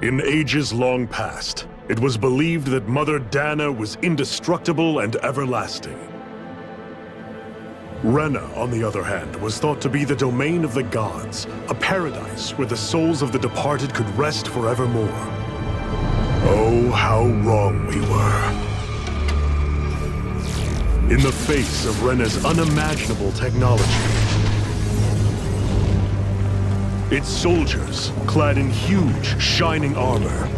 In ages long past, it was believed that Mother Dana was indestructible and everlasting. Renna, on the other hand, was thought to be the domain of the gods, a paradise where the souls of the departed could rest forevermore. Oh, how wrong we were. In the face of Renna's unimaginable technology, its soldiers, clad in huge, shining armor,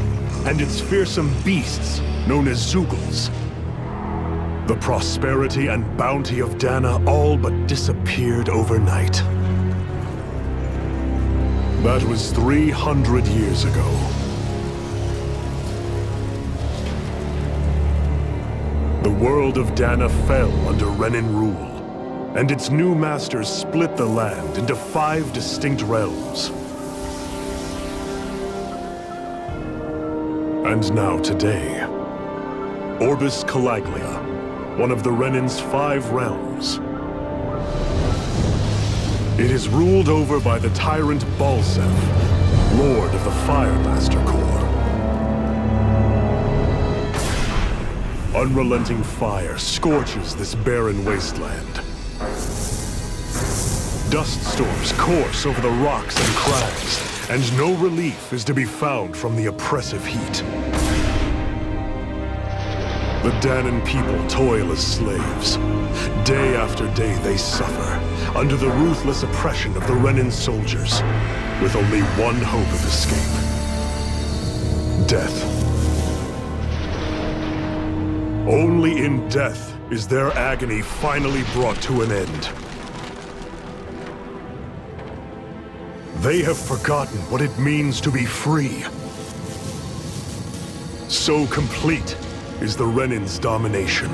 and its fearsome beasts, known as Zeugles. The prosperity and bounty of Dana all but disappeared overnight. That was 300 years ago. The world of Dana fell under Renan rule, and its new masters split the land into 5 distinct realms. And now today, Orbis Calaglia, one of the Renan's 5 realms. It is ruled over by the tyrant Balseph, Lord of the Firemaster Corps. Unrelenting fire scorches this barren wasteland. Dust storms course over the rocks and crags, and no relief is to be found from the oppressive heat. The Danan people toil as slaves. Day after day they suffer, under the ruthless oppression of the Renan soldiers, with only one hope of escape. Death. Only in death is their agony finally brought to an end. They have forgotten what it means to be free. So complete is the Renan's domination.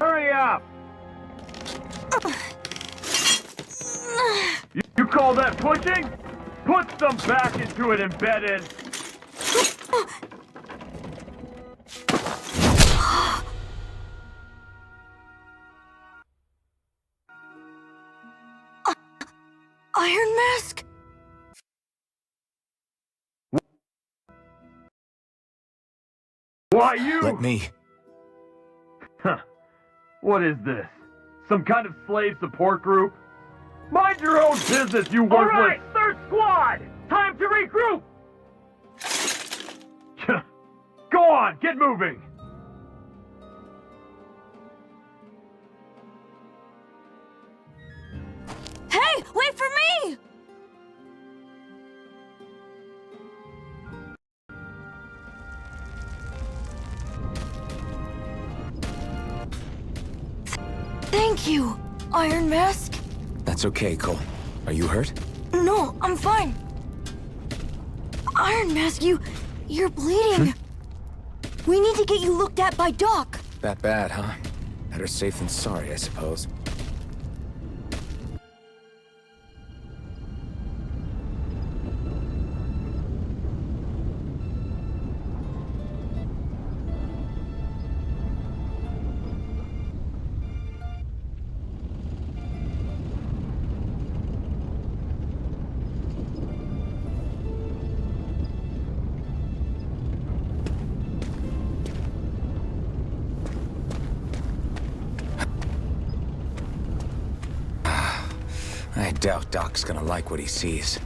Hurry up! You call that pushing? Put some back into it, embedded! Iron Mask? Why you? Let me. Huh. What is this? Some kind of slave support group? Mind your own business, you worthless! Alright, third squad! Time to regroup! Go on, get moving! Hey, wait for me! Thank you, Iron Mask. That's okay, Cole. Are you hurt? No, I'm fine. Iron Mask, you're bleeding. We need to get you looked at by Doc. That bad, huh? Better safe than sorry, I suppose. I doubt Doc's gonna like what he sees.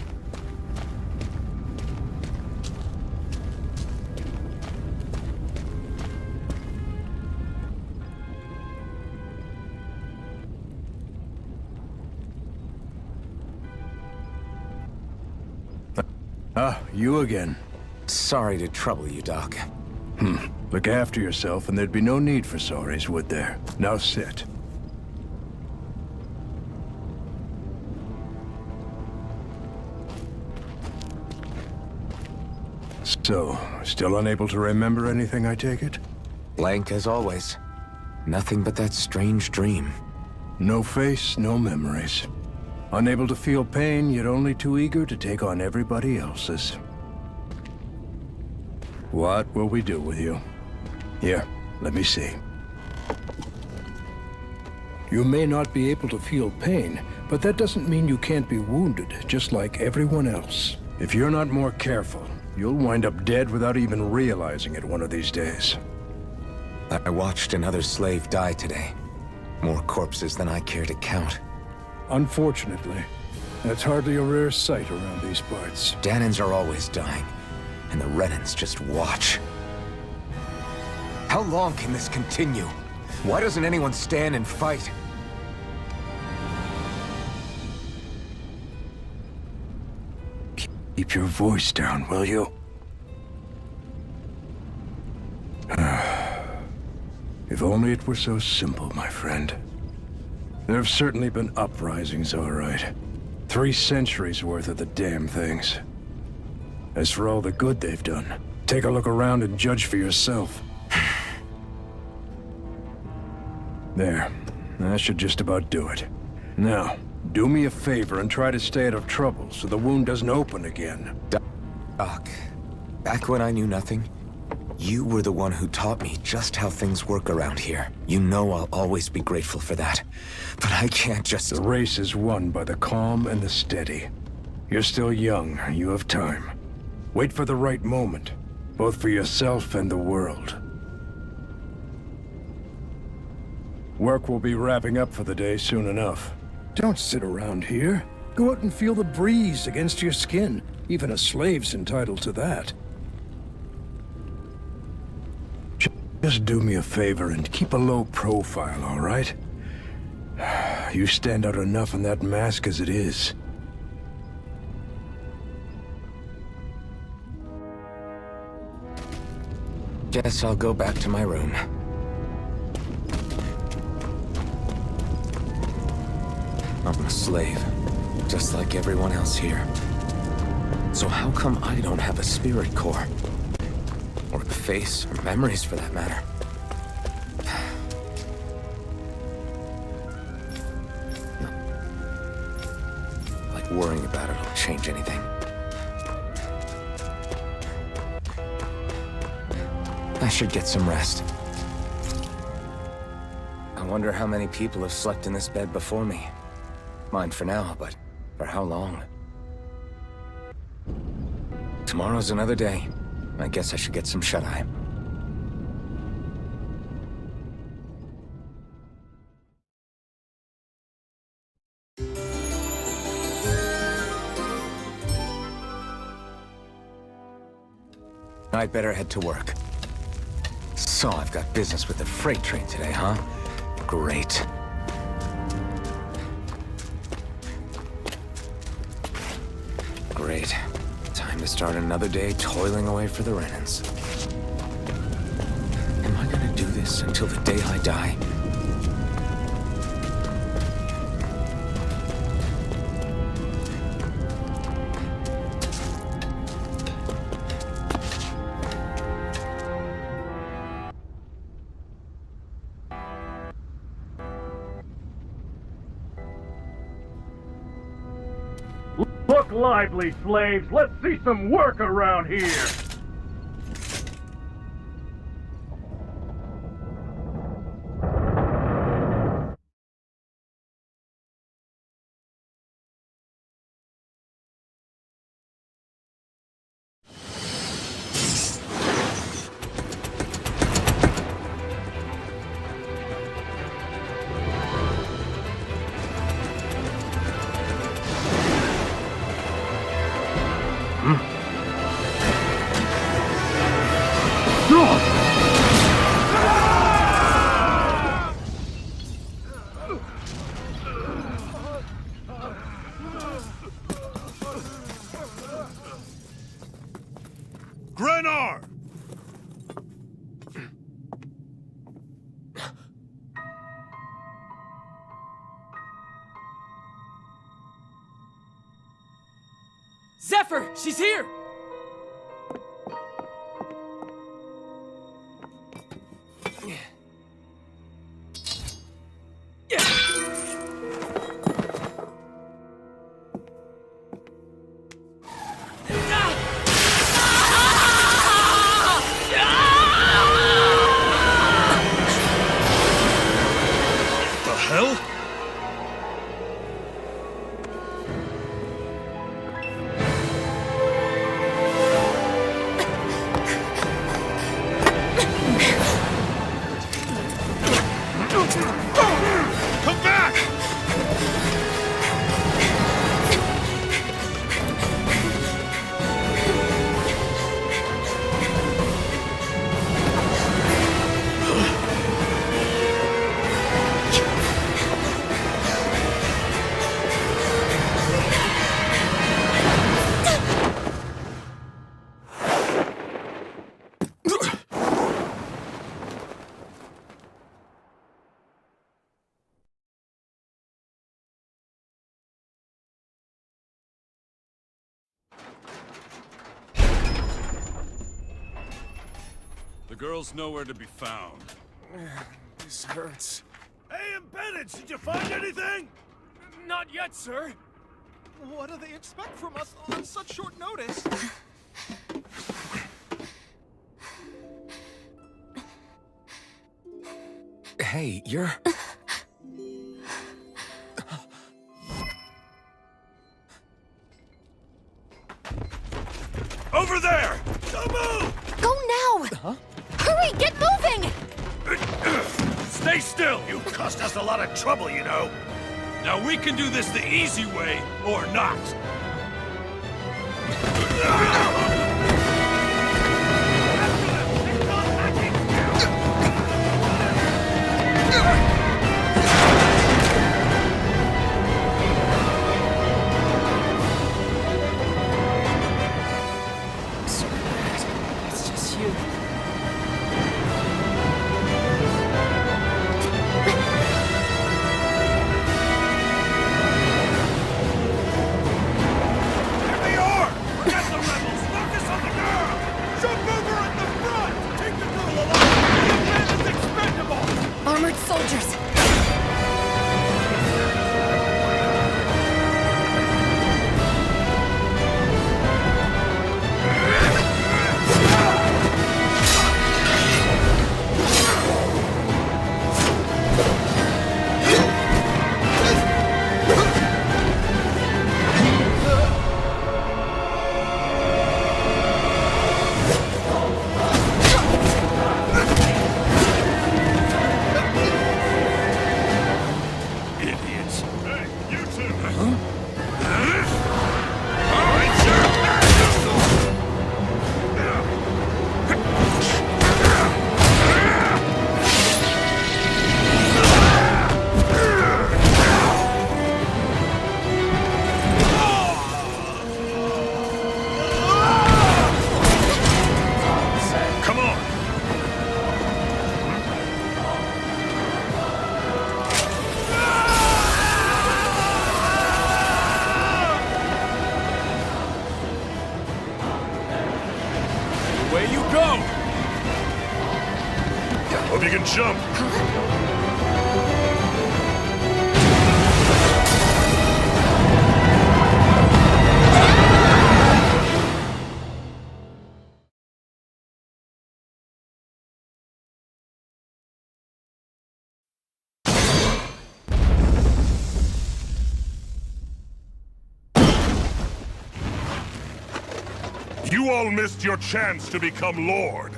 Ah, you again. Sorry to trouble you, Doc. Look after yourself, and there'd be no need for sorries, would there? Now sit. So, still unable to remember anything, I take it? Blank as always. Nothing but that strange dream. No face, no memories. Unable to feel pain, yet only too eager to take on everybody else's. What will we do with you? Here, let me see. You may not be able to feel pain, but that doesn't mean you can't be wounded, just like everyone else. If you're not more careful, you'll wind up dead without even realizing it one of these days. I watched another slave die today. More corpses than I care to count. Unfortunately, that's hardly a rare sight around these parts. Dahnans are always dying, and the Renans just watch. How long can this continue? Why doesn't anyone stand and fight? Keep your voice down, will you? If only it were so simple, my friend. There have certainly been uprisings, all right. 3 centuries worth of the damn things. As for all the good they've done, take a look around and judge for yourself. There. That should just about do it. Now, do me a favor and try to stay out of trouble so the wound doesn't open again. Doc, back when I knew nothing, you were the one who taught me just how things work around here. You know I'll always be grateful for that. But I can't just... The race is won by the calm and the steady. You're still young. You have time. Wait for the right moment, both for yourself and the world. Work will be wrapping up for the day soon enough. Don't sit around here. Go out and feel the breeze against your skin. Even a slave's entitled to that. Just do me a favor and keep a low profile, all right? You stand out enough in that mask as it is. Guess I'll go back to my room. I'm a slave, just like everyone else here. So how come I don't have a spirit core? Or a face, or memories for that matter? Like worrying about it will change anything. I should get some rest. I wonder how many people have slept in this bed before me. Mine for now, but for how long? Tomorrow's another day. I guess I should get some shut-eye. I'd better head to work. So I've got business with the freight train today, huh? Great. Great. Time to start another day toiling away for the Renans. Am I gonna do this until the day I die? Look lively, slaves! Let's see some work around here! Zephyr! She's here! The hell? Come back! The girl's nowhere to be found. This hurts. Hey, Embedded, did you find anything? Not yet, sir. What do they expect from us on such short notice? Hey, you're... Over there! Don't move! Go now! Huh? Hurry, get moving! Stay still! You cost us a lot of trouble, you know. Now we can do this the easy way, or not. It's just you. Here they are! Forget the rebels! Focus on the girl! Jump over at the front! Take the girl alive! The man is expendable! Armored soldiers! Idiots. Hey, you two! Come on! Away you go! Hope you can jump! You all missed your chance to become Lord,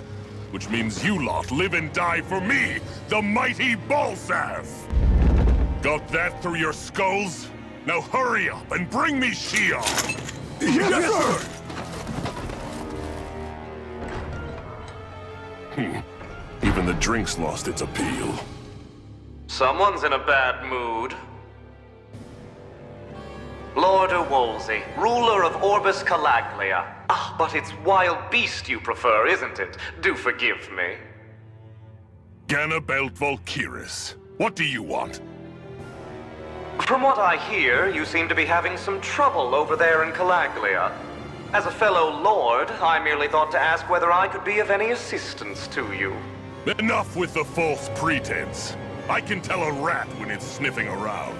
which means you lot live and die for me, the mighty Balzath! Got that through your skulls? Now hurry up and bring me Shion! Yes, sir! Even the drink's lost its appeal. Someone's in a bad mood. Lord Wolsey, ruler of Orbis Calaglia. Ah, but it's wild beast you prefer, isn't it? Do forgive me. Ganabelt Volkiris, what do you want? From what I hear, you seem to be having some trouble over there in Calaglia. As a fellow lord, I merely thought to ask whether I could be of any assistance to you. Enough with the false pretense. I can tell a rat when it's sniffing around.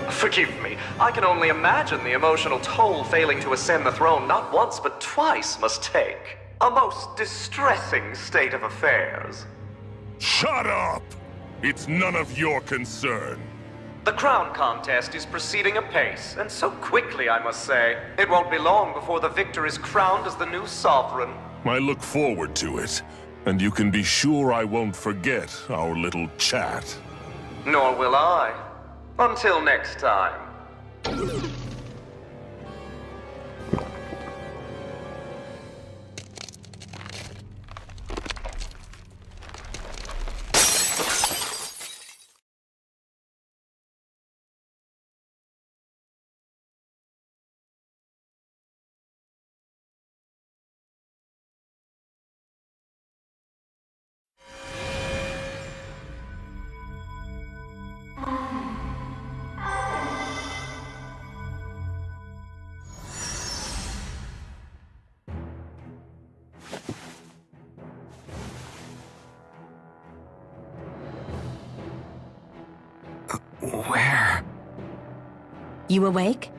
Forgive me, I can only imagine the emotional toll failing to ascend the throne not once but twice must take. A most distressing state of affairs. Shut up! It's none of your concern. The crown contest is proceeding apace, and so quickly, I must say. It won't be long before the victor is crowned as the new sovereign. I look forward to it, and you can be sure I won't forget our little chat. Nor will I. Until next time. Where? You awake?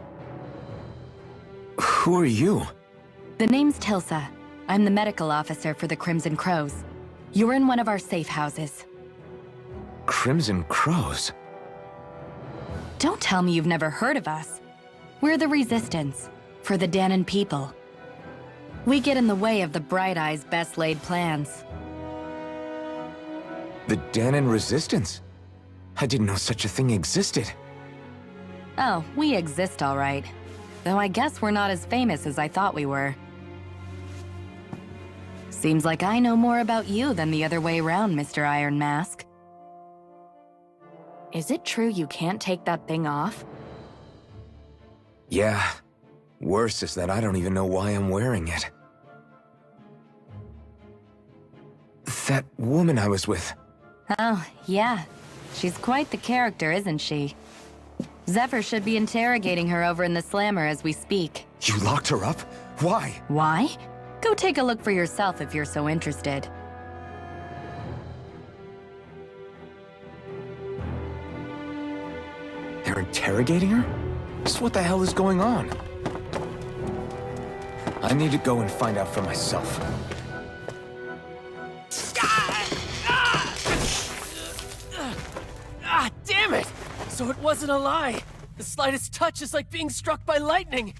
Who are you? The name's Tilsa. I'm the medical officer for the Crimson Crows. You're in one of our safe houses. Crimson Crows? Don't tell me you've never heard of us. We're the Resistance, for the Dahnan people. We get in the way of the Bright Eyes' best-laid plans. The Dahnan Resistance? I didn't know such a thing existed. Oh, we exist all right. Though I guess we're not as famous as I thought we were. Seems like I know more about you than the other way around, Mr. Iron Mask. Is it true you can't take that thing off? Yeah. Worse is that I don't even know why I'm wearing it. That woman I was with. Oh, yeah. She's quite the character, isn't she? Zephyr should be interrogating her over in the Slammer as we speak. You locked her up? Why? Why? Go take a look for yourself if you're so interested. They're interrogating her? So what the hell is going on? I need to go and find out for myself. Ah, damn it! So it wasn't a lie. The slightest touch is like being struck by lightning.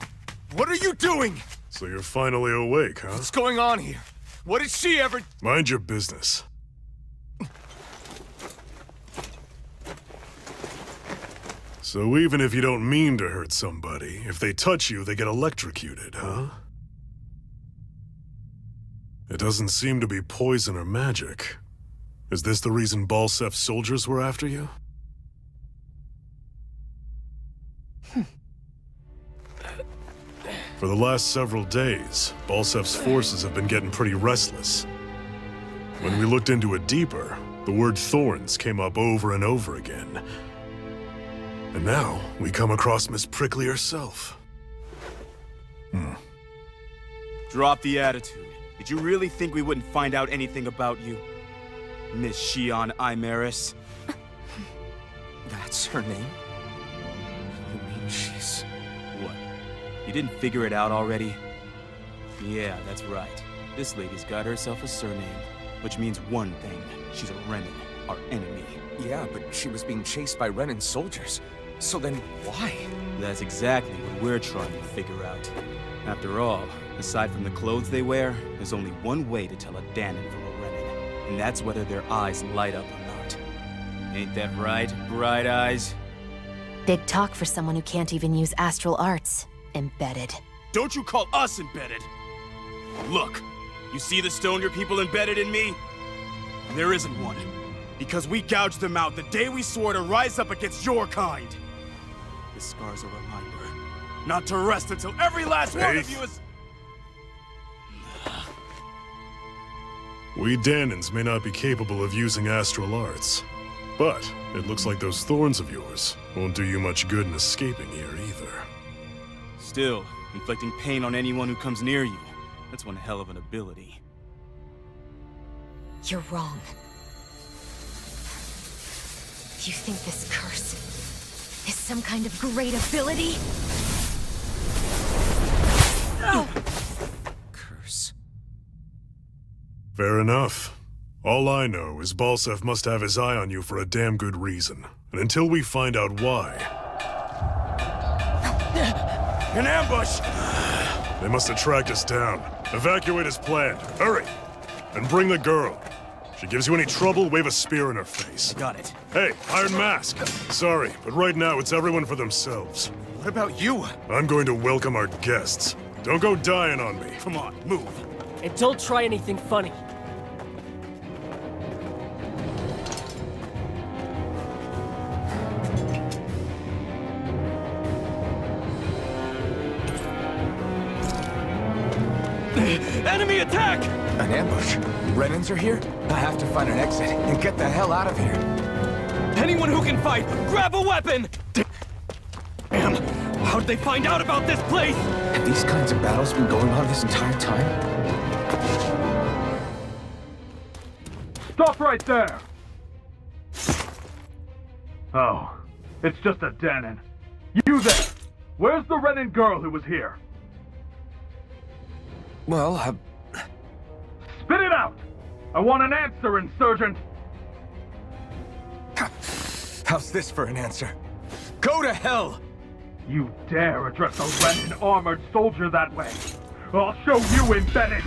What are you doing? So you're finally awake, huh? What's going on here? What did she ever... Mind your business. So even if you don't mean to hurt somebody, if they touch you, they get electrocuted, huh? It doesn't seem to be poison or magic. Is this the reason Balsef's soldiers were after you? For the last several days, Balsef's forces have been getting pretty restless. When we looked into it deeper, the word Thorns came up over and over again. And now, we come across Miss Prickly herself. Drop the attitude. Did you really think we wouldn't find out anything about you? Miss Shion Imaris? That's her name? You mean she's... What? You didn't figure it out already? Yeah, that's right. This lady's got herself a surname, which means one thing. She's a Renan, our enemy. Yeah, but she was being chased by Renan's soldiers. So then, why? That's exactly what we're trying to figure out. After all, aside from the clothes they wear, there's only one way to tell a Dahnan from a Renan, and that's whether their eyes light up or not. Ain't that right, Bright Eyes? Big talk for someone who can't even use astral arts. Embedded. Don't you call us embedded! Look, you see the stone your people embedded in me? There isn't one. Because we gouged them out the day we swore to rise up against your kind. This scar's a reminder. Not to rest until every last one of you is... We Dahnans may not be capable of using astral arts, but it looks like those thorns of yours won't do you much good in escaping here either. Still, Inflicting pain on anyone who comes near you. That's one hell of an ability. You're wrong. You think this curse is some kind of great ability? Curse. Fair enough. All I know is Balsev must have his eye on you for a damn good reason. And until we find out why... An ambush! They must have tracked us down. Evacuate as planned. Hurry! And bring the girl. If she gives you any trouble, wave a spear in her face. Got it. Hey, Iron Mask! Sorry, but right now it's everyone for themselves. What about you? I'm going to welcome our guests. Don't go dying on me. Come on, move. And don't try anything funny. Enemy attack! An ambush? Renans are here? I have to find an exit and get the hell out of here. Anyone who can fight, grab a weapon! Damn! How'd they find out about this place? Have these kinds of battles been going on this entire time? Stop right there! Oh, it's just a Danon. You there! Where's the Renan girl who was here? Well, Spit it out! I want an answer, Insurgent! how's this for an answer? Go to hell! You dare address a Renan armored soldier that way? I'll show you, Embedded!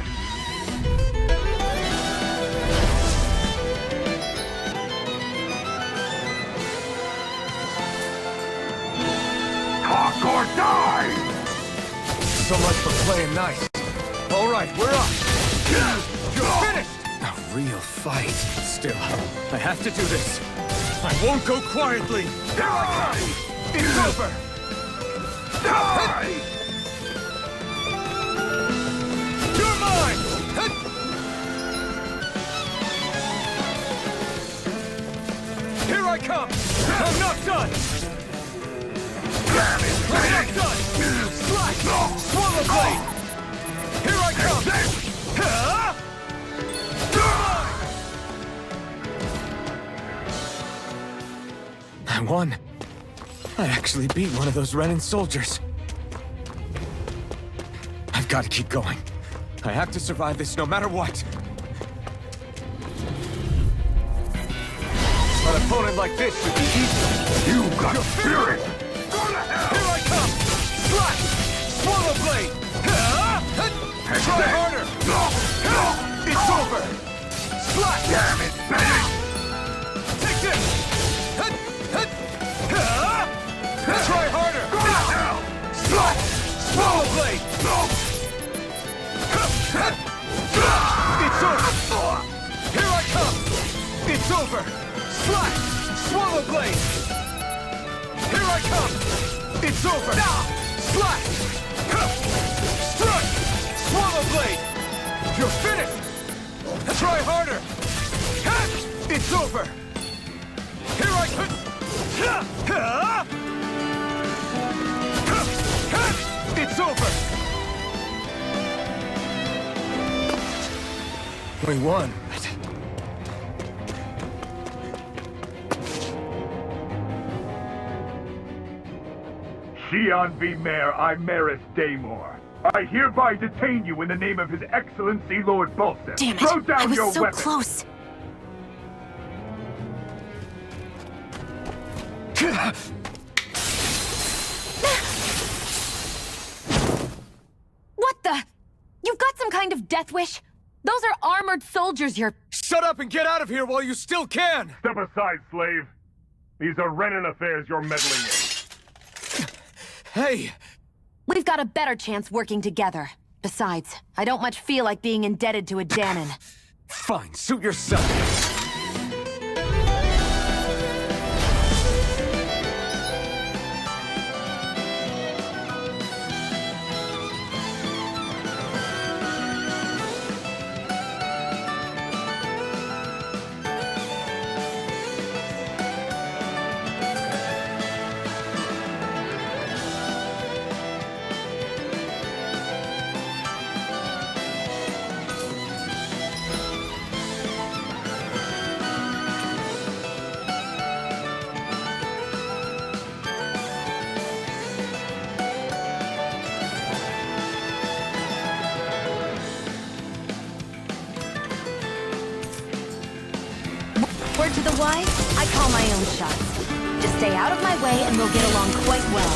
Talk or die! So much for playing nice. All right, we're up. You're finished! A real fight. Still, I have to do this. I won't go quietly. Here I come! It's over! Die! You're mine! Here I come! I'm not done! I'm not done! Slash! Swallow blade! Here I come! I won. I actually beat one of those Renan soldiers. I've got to keep going. I have to survive this no matter what. An opponent like this should be easy. You got spirit! Go to hell! Here I come! Slash! Swallow blade! Try harder! It's over! Slash! Damn it! Take this! Try harder! Slash! Swallow blade! It's over! Here I come! It's over! Slash! Swallow blade! Here I come! It's over! Slash! Strike! Swallow blade! You're finished! Try harder! It's over! Here I come! It's over! We won. Xian V. Mayor Imaris Daymore. I hereby detain you in the name of His Excellency Lord Balsev. Damn it! Throw down I was your so weapon. close. What the? You've got some kind of death wish? Those are armored soldiers you're... Shut up and get out of here while you still can! Step aside, slave. These are Renan affairs you're meddling in. Hey! We've got a better chance working together. Besides, I don't much feel like being indebted to a Danon. Fine, suit yourself. Word to the wise, I call my own shots. Just stay out of my way and we'll get along quite well.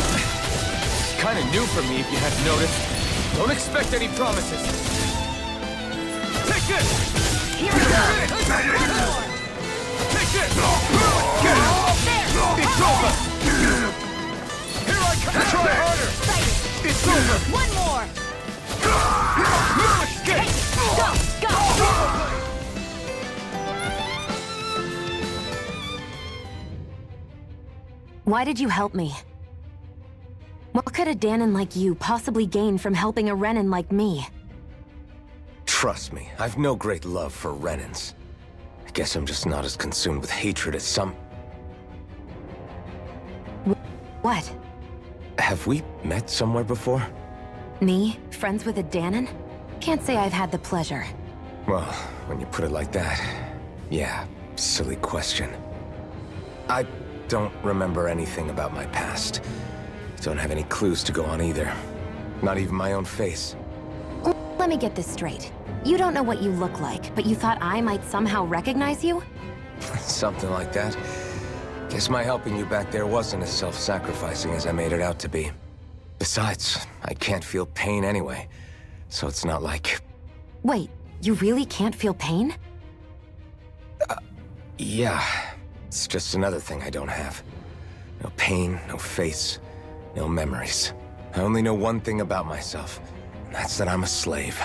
Kinda new for me if you hadn't noticed. Don't expect any promises. Take this! Here we go! Take this! Get it! It's over! Here I come! Try harder! It's over! One more! No escape! Go! Go! Why did you help me? What could a Danon like you possibly gain from helping a Renan like me? Trust me, I've no great love for Renans. I guess I'm just not as consumed with hatred as some... What? Have we met somewhere before? Me? Friends with a Danon? Can't say I've had the pleasure. Well, when you put it like that, yeah, silly question. I don't remember anything about my past. Don't have any clues to go on either. Not even my own face. Let me get this straight. You don't know what you look like, but you thought I might somehow recognize you? Something like that. Guess my helping you back there wasn't as self-sacrificing as I made it out to be. Besides, I can't feel pain anyway, so it's not like... Wait, you really can't feel pain? Yeah. It's just another thing I don't have. No pain, no face, no memories. I only know one thing about myself, and that's that I'm a slave.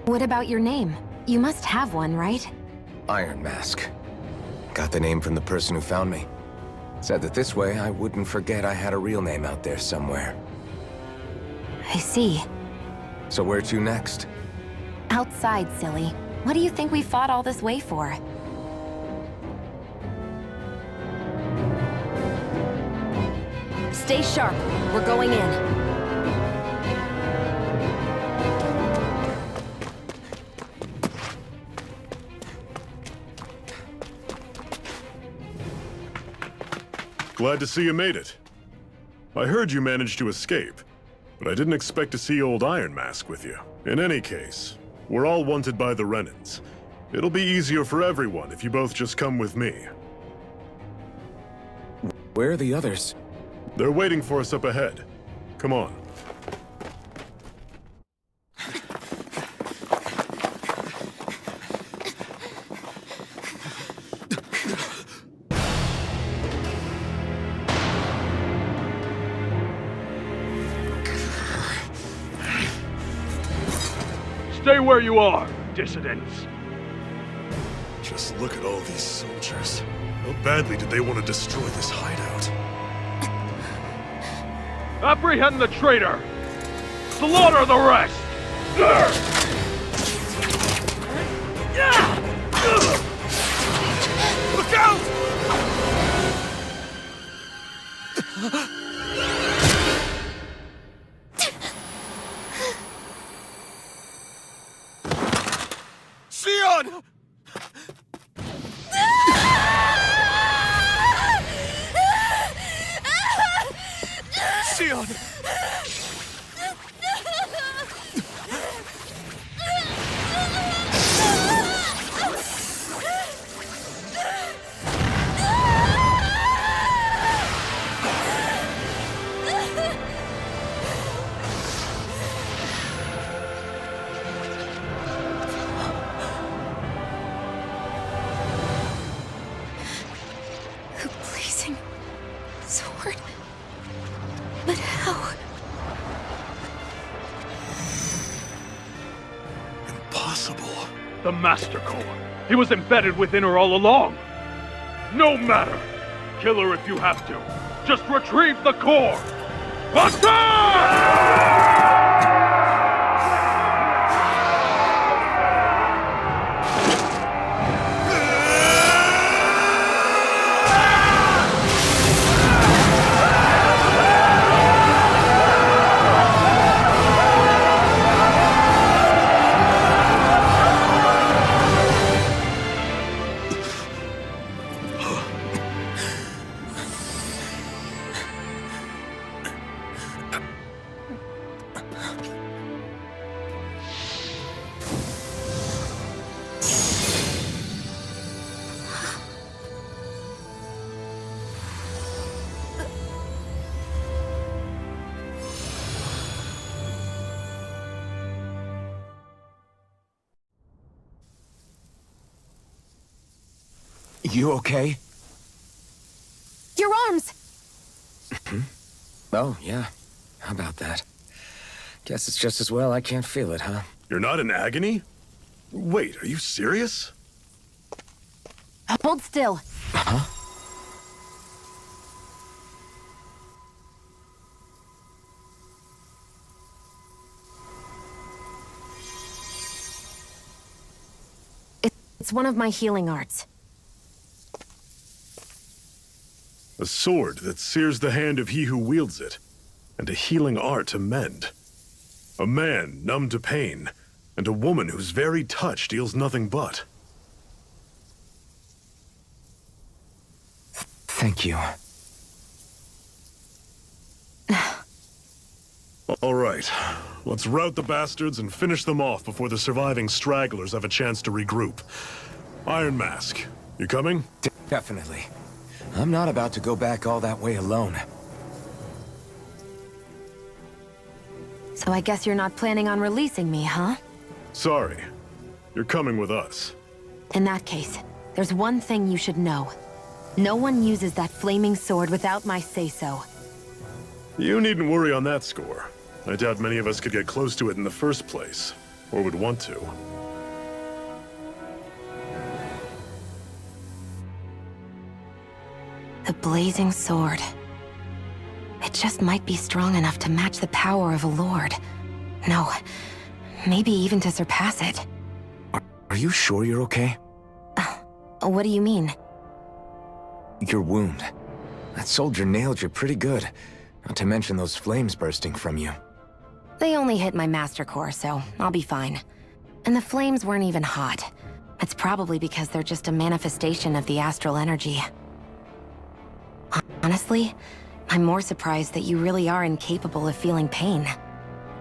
What about your name? You must have one, right? Iron Mask. Got the name from the person who found me. Said that this way I wouldn't forget I had a real name out there somewhere. I see. So where to next? Outside, silly. What do you think we fought all this way for? Stay sharp. We're going in. Glad to see you made it. I heard you managed to escape, but I didn't expect to see old Iron Mask with you. In any case, we're all wanted by the Renans. It'll be easier for everyone if you both just come with me. Where are the others? They're waiting for us up ahead. Come on. Stay where you are, dissidents. Just look at all these soldiers. How badly did they want to destroy this hideout? Apprehend the traitor! Slaughter the rest! Look out! Sion! Sion! Blazing sword. But how? Impossible. The Master Core. He was embedded within her all along. No matter. Kill her if you have to. Just retrieve the core. Attack! You okay? Your arms! Oh, yeah. How about that? Guess it's just as well I can't feel it, huh? You're not in agony? Wait, are you serious? Hold still. Huh? It's one of my healing arts. A sword that sears the hand of he who wields it, and a healing art to mend. A man numb to pain, and a woman whose very touch deals nothing but. Thank you. All right, let's rout the bastards and finish them off before the surviving stragglers have a chance to regroup. Iron Mask, you coming? Definitely. I'm not about to go back all that way alone. So I guess you're not planning on releasing me, huh? Sorry. You're coming with us. In that case, there's one thing you should know. No one uses that flaming sword without my say-so. You needn't worry on that score. I doubt many of us could get close to it in the first place, or would want to. The blazing sword. It just might be strong enough to match the power of a lord. No, maybe even to surpass it. Are you sure you're okay? What do you mean? Your wound. That soldier nailed you pretty good. Not to mention those flames bursting from you. They only hit my master core, so I'll be fine. And the flames weren't even hot. It's probably because they're just a manifestation of the astral energy. Honestly, I'm more surprised that you really are incapable of feeling pain.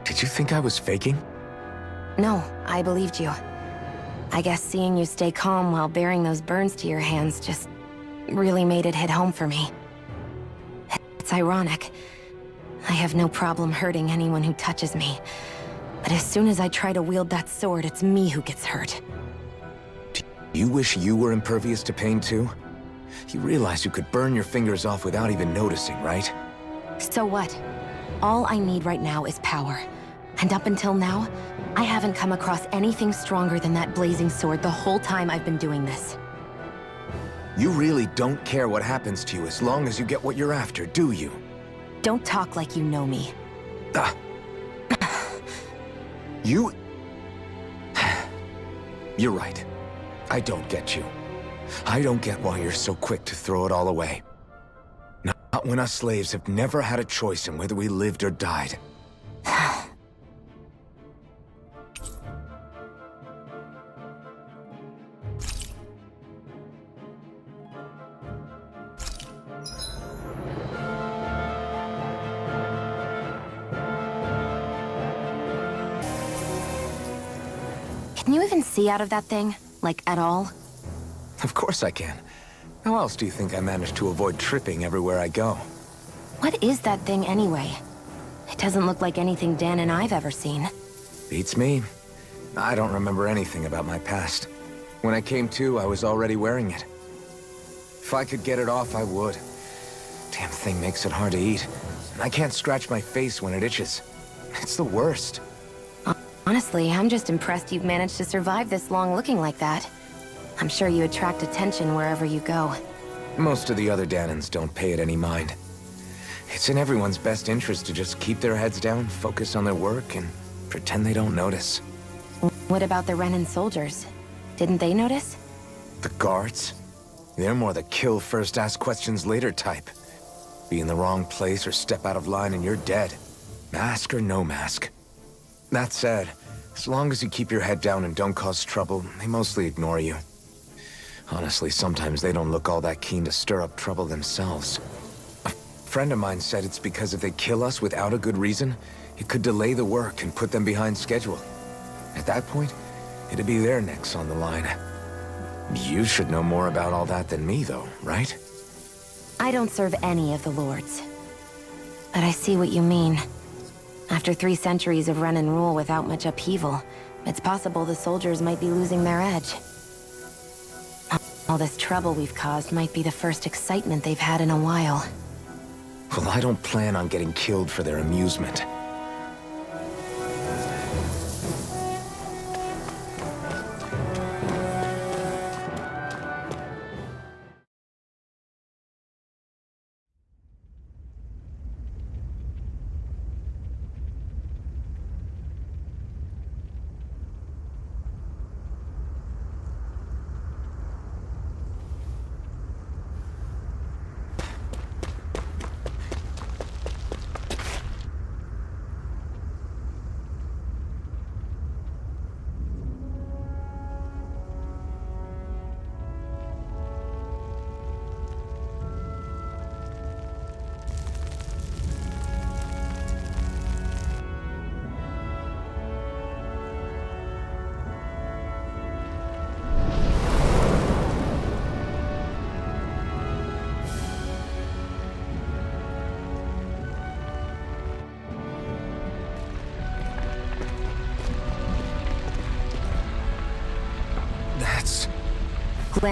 Did you think I was faking? No, I believed you. I guess seeing you stay calm while bearing those burns to your hands just really made it hit home for me. It's ironic. I have no problem hurting anyone who touches me. But as soon as I try to wield that sword, it's me who gets hurt. You wish you were impervious to pain too? You realize you could burn your fingers off without even noticing, right? So what? All I need right now is power. And up until now, I haven't come across anything stronger than that blazing sword the whole time I've been doing this. You really don't care what happens to you as long as you get what you're after, do you? Don't talk like you know me. You... You're right. I don't get you. I don't get why you're so quick to throw it all away. Not when us slaves have never had a choice in whether we lived or died. Can you even see out of that thing? Like, at all? Of course I can. How else do you think I managed to avoid tripping everywhere I go? What is that thing anyway? It doesn't look like anything Dan and I've ever seen. Beats me. I don't remember anything about my past. When I came to, I was already wearing it. If I could get it off, I would. Damn thing makes it hard to eat. And I can't scratch my face when it itches. It's the worst. Honestly, I'm just impressed you've managed to survive this long looking like that. I'm sure you attract attention wherever you go. Most of the other Danans don't pay it any mind. It's in everyone's best interest to just keep their heads down, focus on their work, and pretend they don't notice. What about the Renan soldiers? Didn't they notice? The guards? They're more the kill first, ask questions later type. Be in the wrong place or step out of line and you're dead. Mask or no mask. That said, as long as you keep your head down and don't cause trouble, they mostly ignore you. Honestly, sometimes they don't look all that keen to stir up trouble themselves. A friend of mine said it's because if they kill us without a good reason, it could delay the work and put them behind schedule. At that point, it'd be their necks on the line. You should know more about all that than me, though, right? I don't serve any of the lords. But I see what you mean. After 3 centuries of Renan rule without much upheaval, it's possible the soldiers might be losing their edge. All this trouble we've caused might be the first excitement they've had in a while. Well, I don't plan on getting killed for their amusement.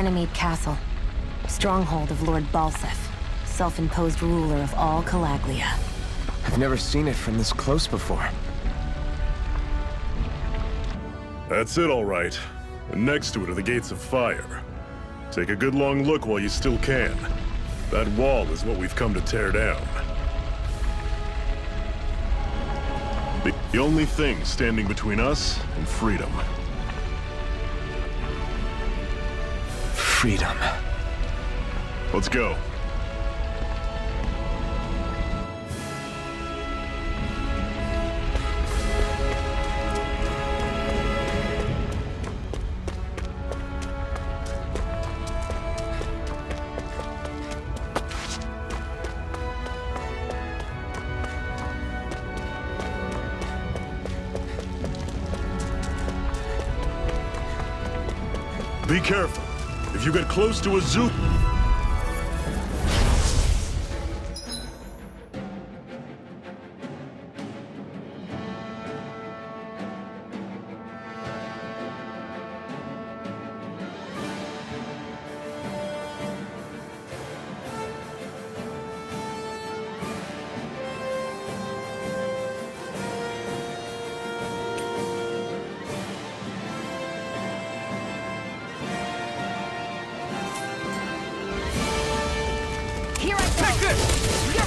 Ganymede Castle, stronghold of Lord Balseph, self-imposed ruler of all Calaglia. I've never seen it from this close before. That's it, all right. And next to it are the Gates of Fire. Take a good long look while you still can. That wall is what we've come to tear down. The only thing standing between us and freedom. Freedom. Let's go. Be careful. If you get close to a zoo...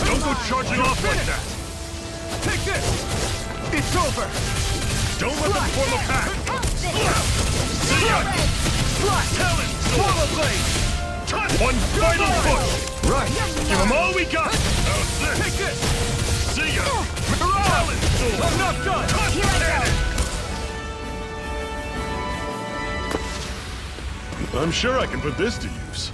Don't go charging off like that! Take this! It's over! Don't let them form a pack! See ya! Talon! Swallow blade! One final push! Right! Give them all we got! How's this? Take this! See ya! Talon! I'm not done! I'm sure I can put this to use.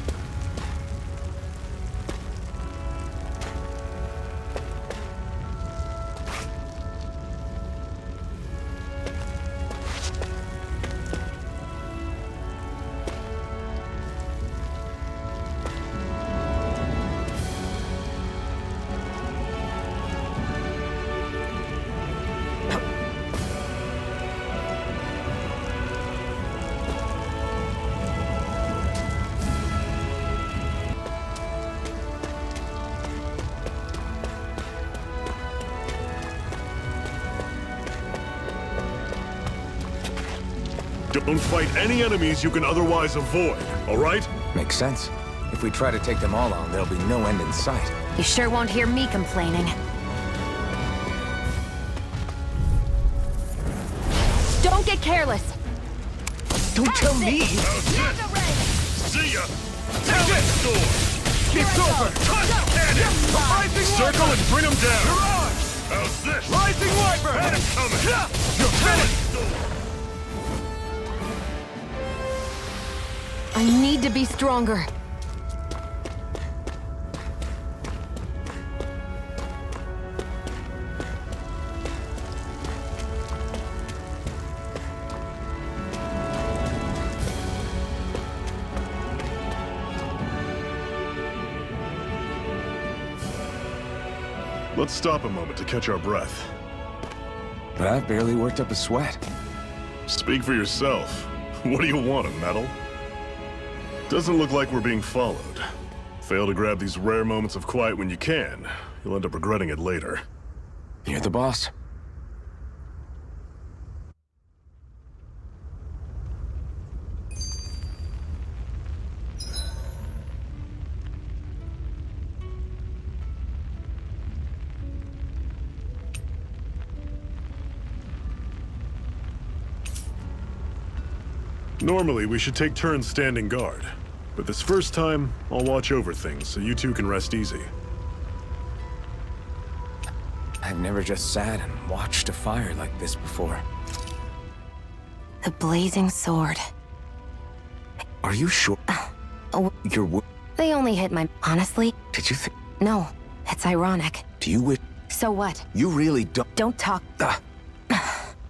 Don't fight any enemies you can otherwise avoid, all right? Makes sense. If we try to take them all on, there'll be no end in sight. You sure won't hear me complaining. Don't get careless! Don't tell me! See ya! Take it! It's over! Circle and bring them down! Mirage! How's this? Rising Wyvern! Had it coming! You're finished! I need to be stronger. Let's stop a moment to catch our breath. But I've barely worked up a sweat. Speak for yourself. What do you want, a medal? Doesn't look like we're being followed. Fail to grab these rare moments of quiet when you can. You'll end up regretting it later. You're the boss. Normally, we should take turns standing guard. But this first time, I'll watch over things so you two can rest easy. I've never just sat and watched a fire like this before. The blazing sword. Are you sure? You're They only hit my... Honestly? Did you think... No, it's ironic. Do you wish... So what? You really don't... Don't talk...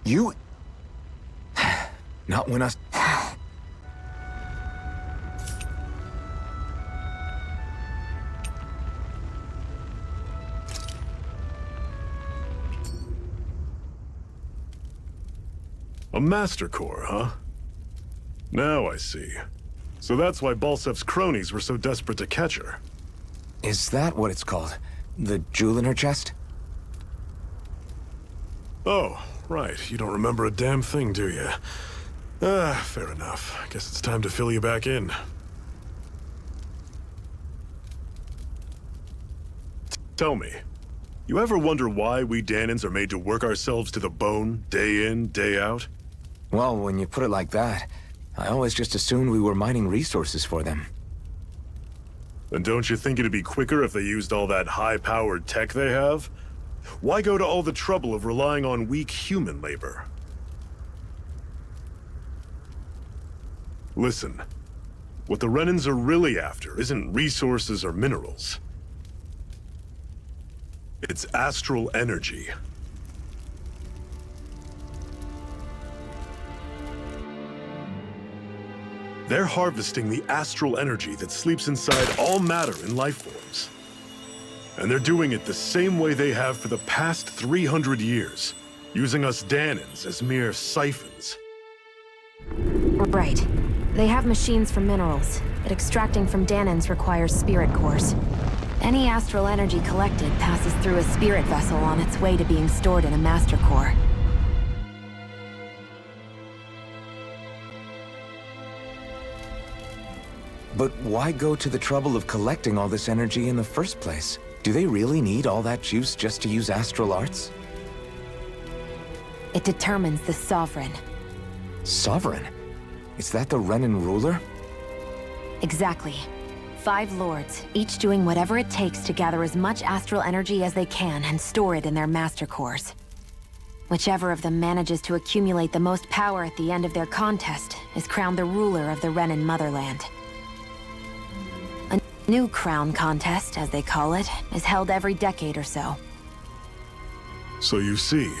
You... Not when us... A Master Core, huh? Now I see. So that's why Balsef's cronies were so desperate to catch her. Is that what it's called? The jewel in her chest? Oh, right. You don't remember a damn thing, do you? Fair enough. Guess it's time to fill you back in. Tell me, you ever wonder why we Dahnans are made to work ourselves to the bone, day in, day out? Well, when you put it like that, I always just assumed we were mining resources for them. Then don't you think it'd be quicker if they used all that high-powered tech they have? Why go to all the trouble of relying on weak human labor? Listen, what the Renans are really after isn't resources or minerals. It's astral energy. They're harvesting the astral energy that sleeps inside all matter in life forms. And they're doing it the same way they have for the past 300 years, using us Dahnans as mere siphons. Right. They have machines for minerals, but extracting from Dahnans requires spirit cores. Any astral energy collected passes through a spirit vessel on its way to being stored in a master core. But why go to the trouble of collecting all this energy in the first place? Do they really need all that juice just to use astral arts? It determines the Sovereign. Sovereign? Is that the Renan ruler? Exactly. 5 lords, each doing whatever it takes to gather as much astral energy as they can and store it in their master cores. Whichever of them manages to accumulate the most power at the end of their contest is crowned the ruler of the Renan motherland. A new crown contest, as they call it, is held every decade or so. So you see,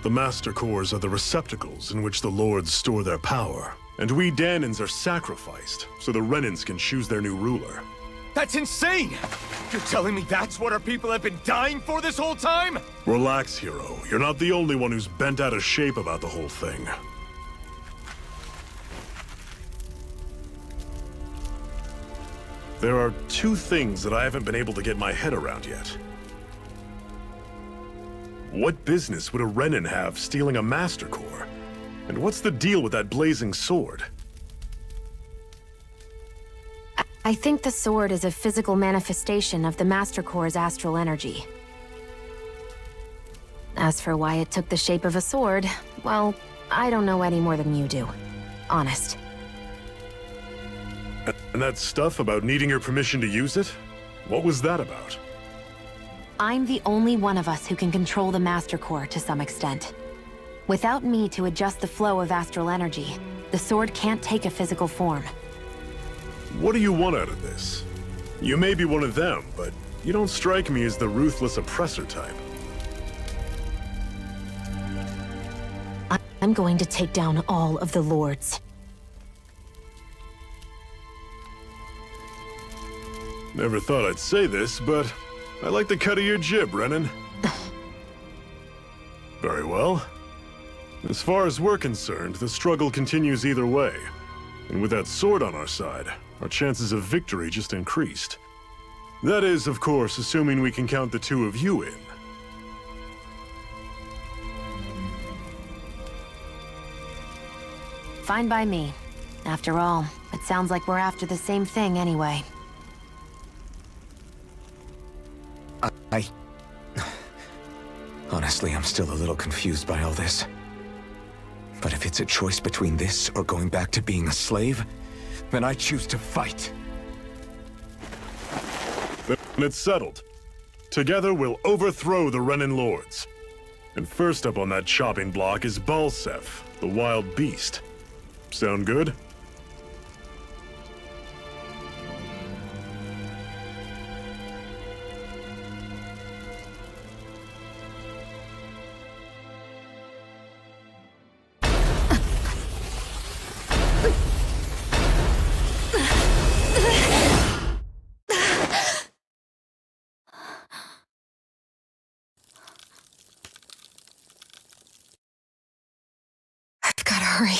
the Master Cores are the receptacles in which the Lords store their power. And we Dahnans are sacrificed, so the Renans can choose their new ruler. That's insane! You're telling me that's what our people have been dying for this whole time? Relax, hero. You're not the only one who's bent out of shape about the whole thing. There are 2 things that I haven't been able to get my head around yet. What business would a Renan have stealing a Master Core? And what's the deal with that blazing sword? I think the sword is a physical manifestation of the Master Core's astral energy. As for why it took the shape of a sword, well, I don't know any more than you do. Honest. And that stuff about needing your permission to use it? What was that about? I'm the only one of us who can control the Master Core to some extent. Without me to adjust the flow of astral energy, the sword can't take a physical form. What do you want out of this? You may be one of them, but you don't strike me as the ruthless oppressor type. I'm going to take down all of the lords. Never thought I'd say this, but I like the cut of your jib, Renan. Very well. As far as we're concerned, the struggle continues either way. And with that sword on our side, our chances of victory just increased. That is, of course, assuming we can count the two of you in. Fine by me. After all, it sounds like we're after the same thing anyway. Honestly, I'm still a little confused by all this. But if it's a choice between this or going back to being a slave, then I choose to fight. Then it's settled. Together we'll overthrow the Renan Lords. And first up on that chopping block is Balseph, the wild beast. Sound good? I've gotta hurry.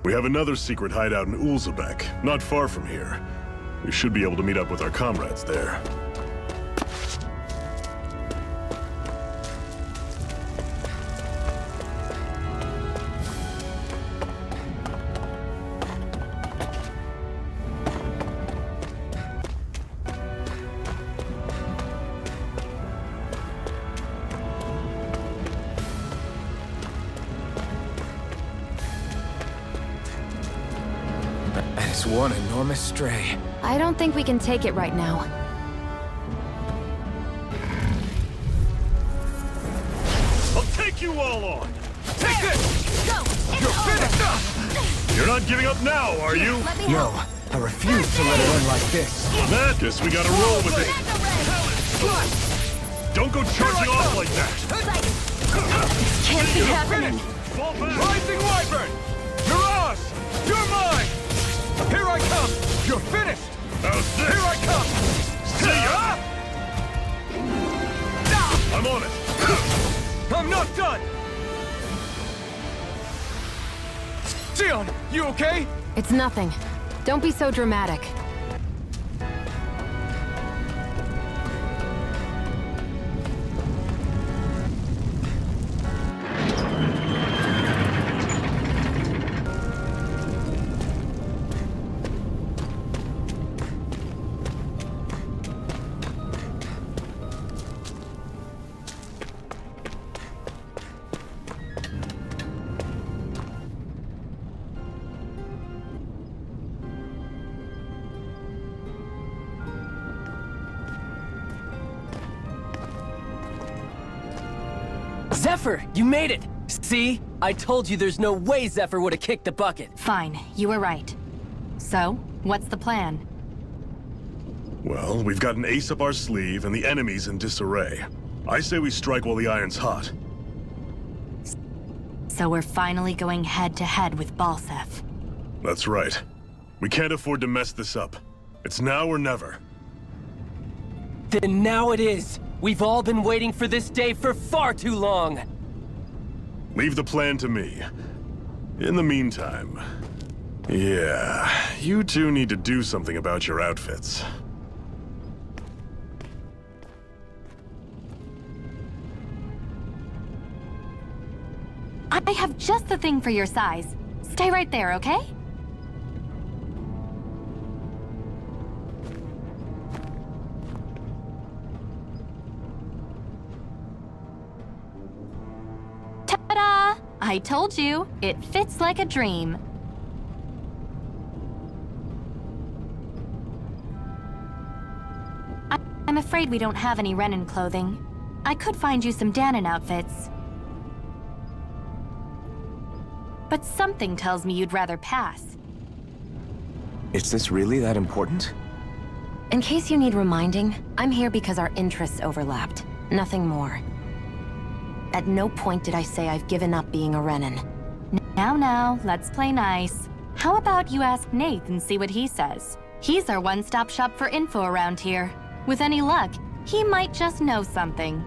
We have another secret hideout in Ulzebek, not far from here. We should be able to meet up with our comrades there. It's one enormous stray. I don't think we can take it right now. I'll take you all on! Take this! Go! You're finished! You're not giving up now, are you? No, I refuse to let it end like this. Matt, guess we gotta roll with it. Don't go charging off like that. Can't be happening. Fall back. Rising Wyvern! Mirage! You're mine! Here I come! You're finished! How's this? Here I come! See ya! I'm on it. I'm not done! Xion, you okay? It's nothing. Don't be so dramatic. Zephyr, you made it! See? I told you there's no way Zephyr would have kicked the bucket. Fine, you were right. So, what's the plan? Well, we've got an ace up our sleeve and the enemy's in disarray. I say we strike while the iron's hot. So we're finally going head-to-head with Balseph. That's right. We can't afford to mess this up. It's now or never. Then now it is! We've all been waiting for this day for far too long! Leave the plan to me. In the meantime... yeah, you two need to do something about your outfits. I have just the thing for your size. Stay right there, okay? Ta-da! I told you, it fits like a dream. I'm afraid we don't have any Renan clothing. I could find you some Dahnan outfits. But something tells me you'd rather pass. Is this really that important? In case you need reminding, I'm here because our interests overlapped. Nothing more. At no point did I say I've given up being a Renan. Now, let's play nice. How about you ask Nath and see what he says? He's our one-stop shop for info around here. With any luck, he might just know something.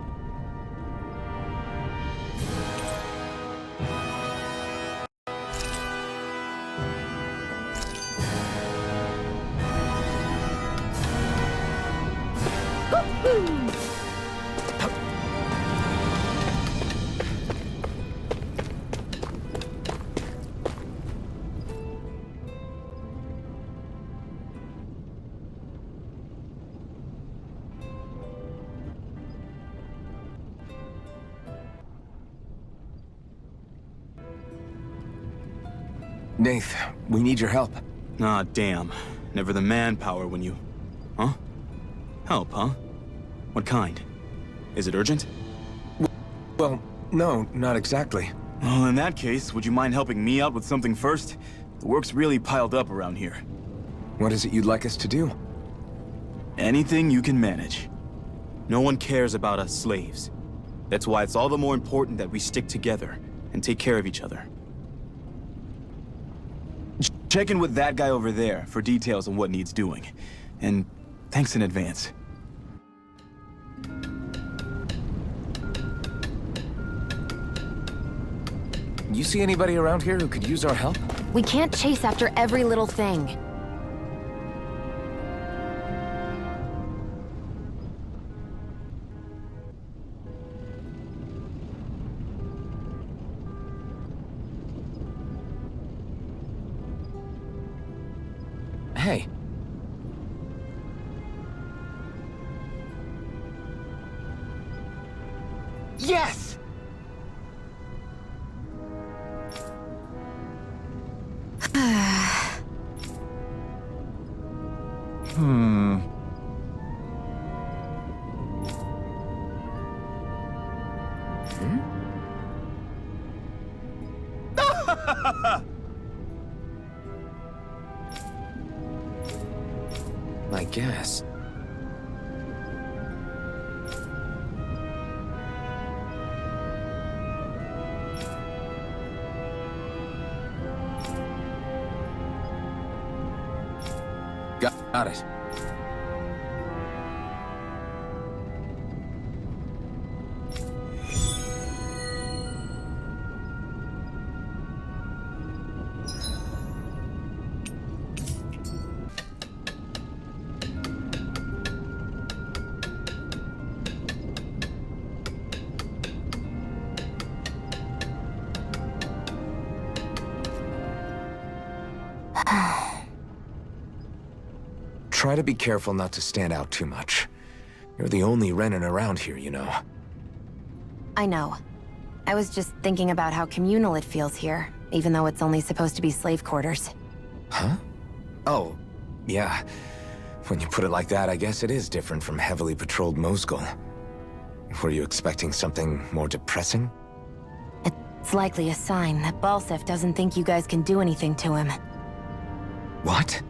Nath, we need your help. Ah, damn. Never the manpower when you... Huh? Help, huh? What kind? Is it urgent? Well, no, not exactly. Well, in that case, would you mind helping me out with something first? The work's really piled up around here. What is it you'd like us to do? Anything you can manage. No one cares about us slaves. That's why it's all the more important that we stick together and take care of each other. Check in with that guy over there for details on what needs doing. And thanks in advance. You see anybody around here who could use our help? We can't chase after every little thing. Hey. Yes! I guess. Got it. Try to be careful not to stand out too much. You're the only Renan around here, you know. I know. I was just thinking about how communal it feels here, even though it's only supposed to be slave quarters. Huh? Oh, yeah. When you put it like that, I guess it is different from heavily patrolled Mosgul. Were you expecting something more depressing? It's likely a sign that Balsef doesn't think you guys can do anything to him. What?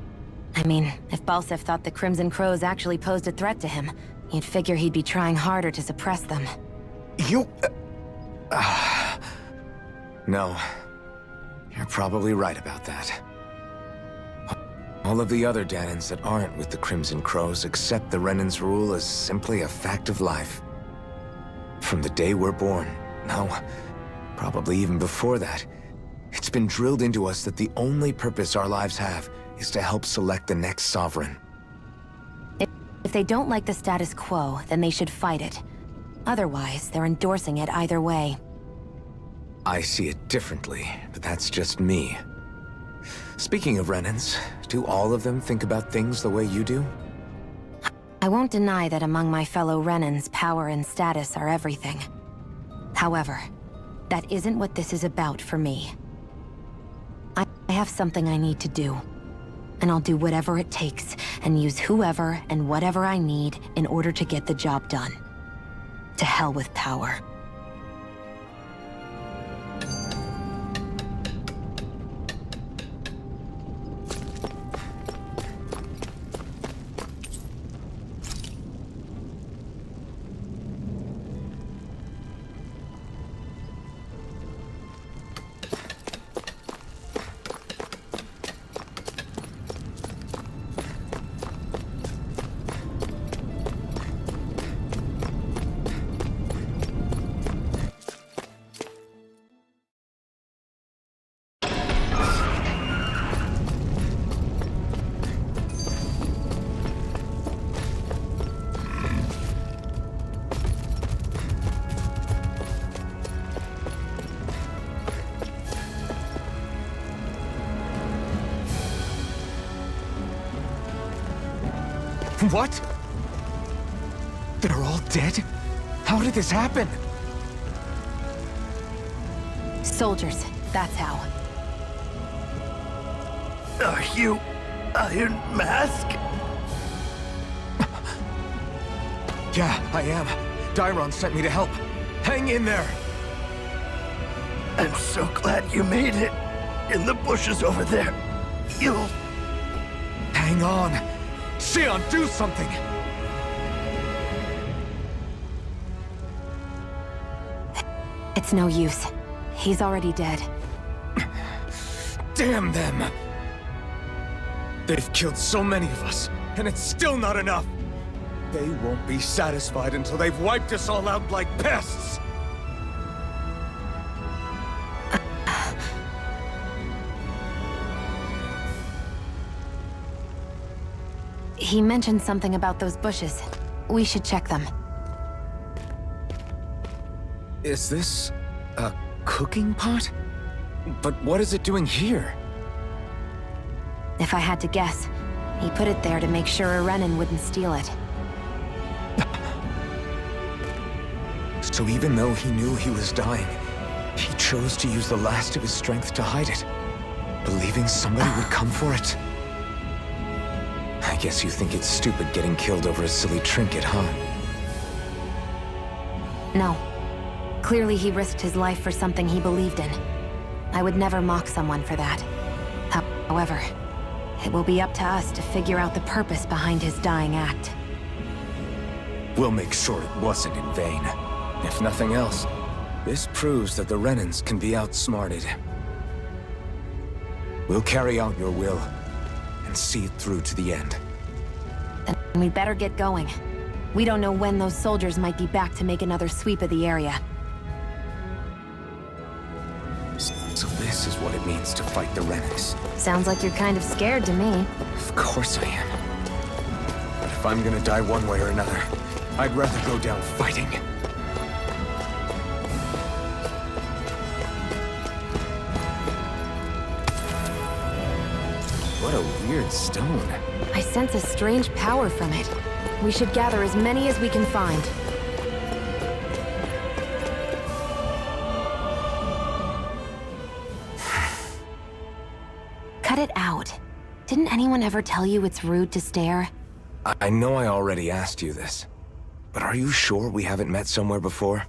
I mean, if Balsef thought the Crimson Crows actually posed a threat to him, you'd figure he'd be trying harder to suppress them. You... No. You're probably right about that. All of the other Danans that aren't with the Crimson Crows accept the Renan's rule as simply a fact of life. From the day we're born, no, probably even before that, it's been drilled into us that the only purpose our lives have is to help select the next sovereign. If they don't like the status quo, then they should fight it. Otherwise, they're endorsing it either way. I see it differently, but that's just me. Speaking of Renans, do all of them think about things the way you do? I won't deny that among my fellow Renans, power and status are everything. However, that isn't what this is about for me. I have something I need to do. And I'll do whatever it takes, and use whoever and whatever I need in order to get the job done. To hell with power. What? They're all dead? How did this happen? Soldiers, that's how. Are you Iron Mask? Yeah, I am. Dairon sent me to help. Hang in there! I'm so glad you made it. In the bushes over there. You'll... Hang on! Xion, do something! It's no use. He's already dead. Damn them! They've killed so many of us, and it's still not enough! They won't be satisfied until they've wiped us all out like pests! He mentioned something about those bushes. We should check them. Is this a cooking pot? But what is it doing here? If I had to guess, he put it there to make sure a Renan wouldn't steal it. So even though he knew he was dying, he chose to use the last of his strength to hide it, believing somebody would come for it. I guess you think it's stupid getting killed over a silly trinket, huh? No. Clearly he risked his life for something he believed in. I would never mock someone for that. However, it will be up to us to figure out the purpose behind his dying act. We'll make sure it wasn't in vain. If nothing else, this proves that the Renans can be outsmarted. We'll carry out your will, and see it through to the end. Then we'd better get going. We don't know when those soldiers might be back to make another sweep of the area. So this is what it means to fight the Renans. Sounds like you're kind of scared to me. Of course I am. But if I'm gonna die one way or another, I'd rather go down fighting. What a weird stone. I sense a strange power from it. We should gather as many as we can find. Cut it out. Didn't anyone ever tell you it's rude to stare? I know I already asked you this, but are you sure we haven't met somewhere before?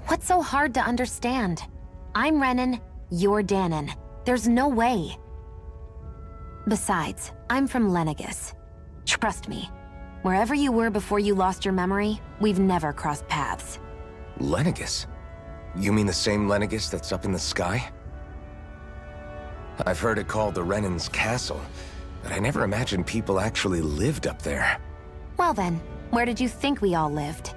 What's so hard to understand? I'm Renan, you're Danon. There's no way. Besides, I'm from Lenegis. Trust me, wherever you were before you lost your memory, we've never crossed paths. Lenegis? You mean the same Lenegis that's up in the sky? I've heard it called the Renan's Castle, but I never imagined people actually lived up there. Well then, where did you think we all lived?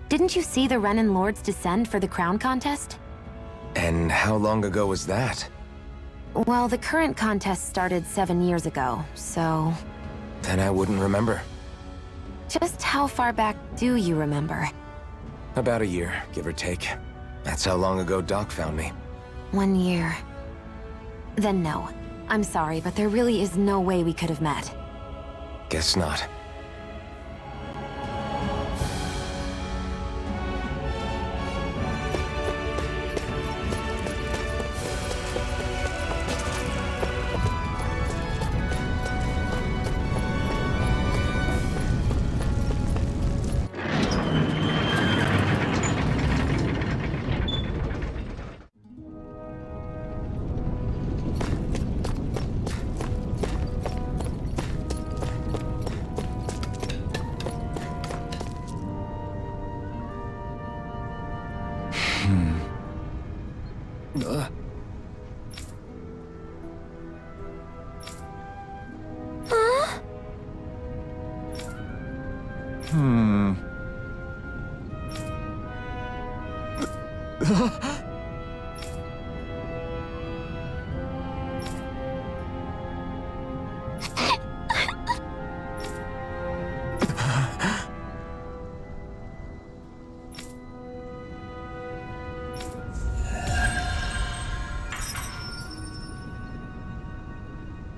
Didn't you see the Renan Lords descend for the crown contest? And how long ago was that? Well, the current contest started 7 years ago, so... Then I wouldn't remember. Just how far back do you remember? About a year, give or take. That's how long ago Doc found me. 1 year. Then no. I'm sorry, but there really is no way we could have met. Guess not.